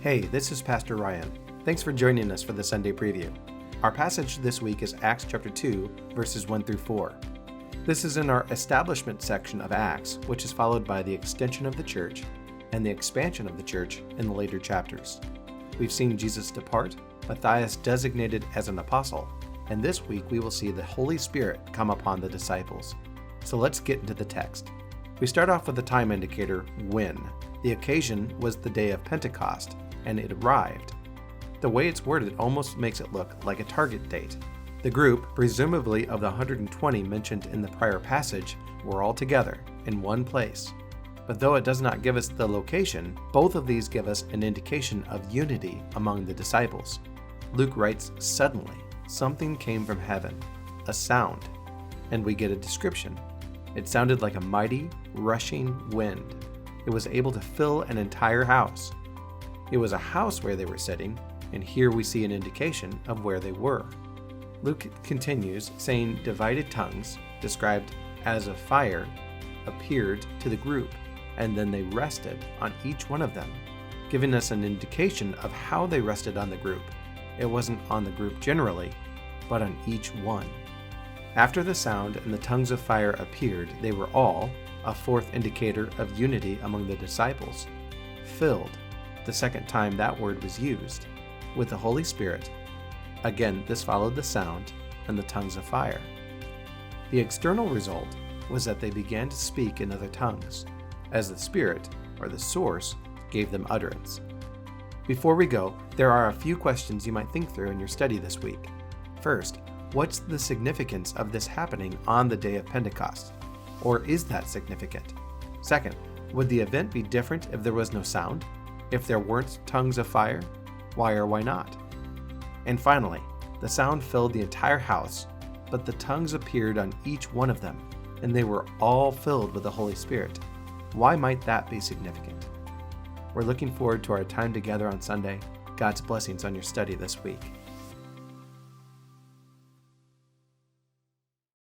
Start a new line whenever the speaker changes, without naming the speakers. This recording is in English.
Hey, this is Pastor Ryan. Thanks for joining us for the Sunday Preview. Our passage this week is Acts chapter 2, verses 1 through 4. This is in our establishment section of Acts, which is followed by the extension of the church and the expansion of the church in the later chapters. We've seen Jesus depart, Matthias designated as an apostle, and this week we will see the Holy Spirit come upon the disciples. So let's get into the text. We start off with the time indicator, when. The occasion was the day of Pentecost, and it arrived. The way it's worded almost makes it look like a target date. The group, presumably of the 120 mentioned in the prior passage, were all together in one place. But though it does not give us the location, both of these give us an indication of unity among the disciples. Luke writes, "Suddenly, something came from heaven, a sound," and we get a description. It sounded like a mighty, rushing wind. It was able to fill an entire house. It was a house where they were sitting, and here we see an indication of where they were. Luke continues, saying divided tongues, described as a fire, appeared to the group, and then they rested on each one of them, giving us an indication of how they rested on the group. It wasn't on the group generally, but on each one. After the sound and the tongues of fire appeared, they were all, a fourth indicator of unity among the disciples, filled, the second time that word was used, with the Holy Spirit. Again, this followed the sound and the tongues of fire. The external result was that they began to speak in other tongues, as the Spirit, or the source, gave them utterance. Before we go, there are a few questions you might think through in your study this week. First, what's the significance of this happening on the day of Pentecost? Or is that significant? Second, would the event be different if there was no sound? If there weren't tongues of fire? Why or why not? And finally, the sound filled the entire house, but the tongues appeared on each one of them, and they were all filled with the Holy Spirit. Why might that be significant? We're looking forward to our time together on Sunday. God's blessings on your study this week.